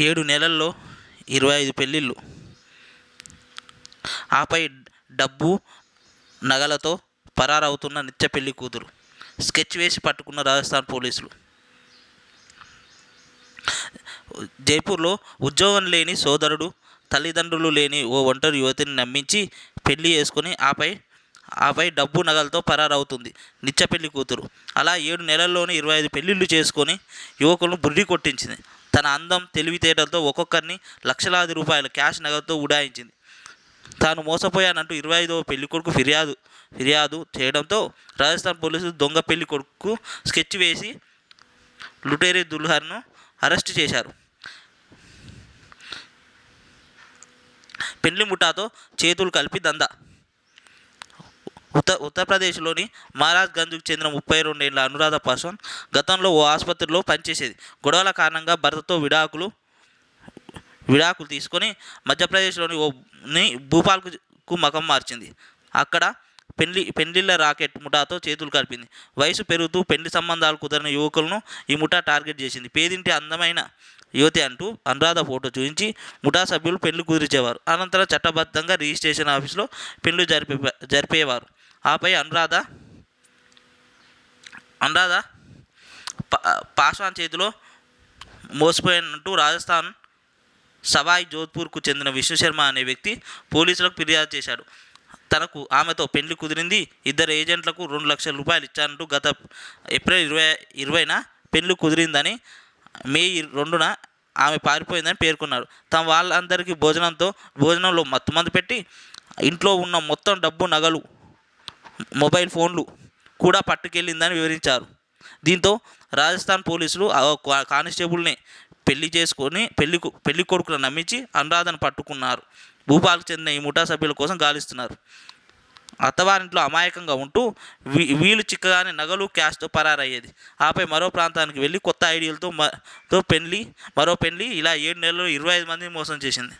7 నెలల్లో 25 పెళ్ళిళ్ళు. ఆపై డబ్బు నగలతో పరారవుతున్న నిత్య పెళ్లి కూతురు. స్కెచ్ వేసి పట్టుకున్న రాజస్థాన్ పోలీసులు. జైపూర్లో ఉద్యోగం లేని సోదరుడు, తల్లిదండ్రులు లేని ఓ ఒంటరి యువతిని నమ్మించి పెళ్లి చేసుకుని ఆపై డబ్బు నగలతో పరారవుతుంది నిత్య పెళ్లి కూతురు. అలా 7 నెలల్లోనే 25 పెళ్లిళ్ళు చేసుకొని యువకులను బుర్రి కొట్టించింది. తన అందం, తెలివితేటలతో ఒక్కొక్కరిని లక్షలాది రూపాయల క్యాష్ నగదుతో ఉడాయించింది. తాను మోసపోయానంటూ 25వ పెళ్లికొడుకు ఫిర్యాదు చేయడంతో రాజస్థాన్ పోలీసులు దొంగ పెళ్లి కొడుకు స్కెచ్ వేసి లుటేరీ దుల్హన్ను అరెస్టు చేశారు. పెళ్లి ముఠాతో చేతులు కలిపి దందా. ఉత్తరప్రదేశ్లోని మహారాజ్గంజ్కు చెందిన 32 ఏళ్ల అనురాధ పాస్వాన్ గతంలో ఓ ఆసుపత్రిలో పనిచేసేది. గొడవల కారణంగా భర్తతో విడాకులు తీసుకొని మధ్యప్రదేశ్లోని భూపాల్కు మకం మార్చింది. అక్కడ పెళ్లిళ్ల రాకెట్ ముఠాతో చేతులు కలిపింది. వయసు పెరుగుతూ పెళ్లి సంబంధాలు కుదరని యువకులను ఈ ముఠా టార్గెట్ చేసింది. పేదింటి అందమైన యువతి అంటూ అనురాధ ఫోటో చూపించి ముఠా సభ్యులు పెళ్లి కుదిర్చేవారు. అనంతరం చట్టబద్ధంగా రిజిస్ట్రేషన్ ఆఫీసులో పెళ్లి జరిపేవారు. ఆపై అనురాధ పాస్వాన్ చేతిలో మోసపోయినట్టు రాజస్థాన్ సవాయ్ జోధ్పూర్కు చెందిన విష్ణు శర్మ అనే వ్యక్తి పోలీసులకు ఫిర్యాదు చేశాడు. ఆమెతో పెళ్లి కుదిరింది, 2 ఏజెంట్లకు 2 లక్షల రూపాయలు ఇచ్చానంటూ గత ఏప్రిల్ 20న పెళ్లి కుదిరిందని, మే 2న ఆమె పారిపోయిందని పేర్కొన్నాడు. తమ వాళ్ళందరికీ భోజనంలో మత్తుమందు పెట్టి ఇంట్లో ఉన్న మొత్తం డబ్బు, నగలు, మొబైల్ ఫోన్లు కూడా పట్టుకెళ్ళిందని వివరించారు. దీంతో రాజస్థాన్ పోలీసులు కానిస్టేబుల్ని పెళ్లి కొడుకులను నమ్మించి అనురాధను పట్టుకున్నారు. భూపాల్కు చెందిన ఈ ముఠా సభ్యుల కోసం గాలిస్తున్నారు. అత్తవారింట్లో అమాయకంగా ఉంటూ వీలు చిక్కగానే నగలు, క్యాష్తో పరారయ్యేది. ఆపై మరో ప్రాంతానికి వెళ్ళి కొత్త ఐడియాలతో మరో పెళ్లి ఇలా 7 నెలల్లో 25 మందిని మోసం చేసింది.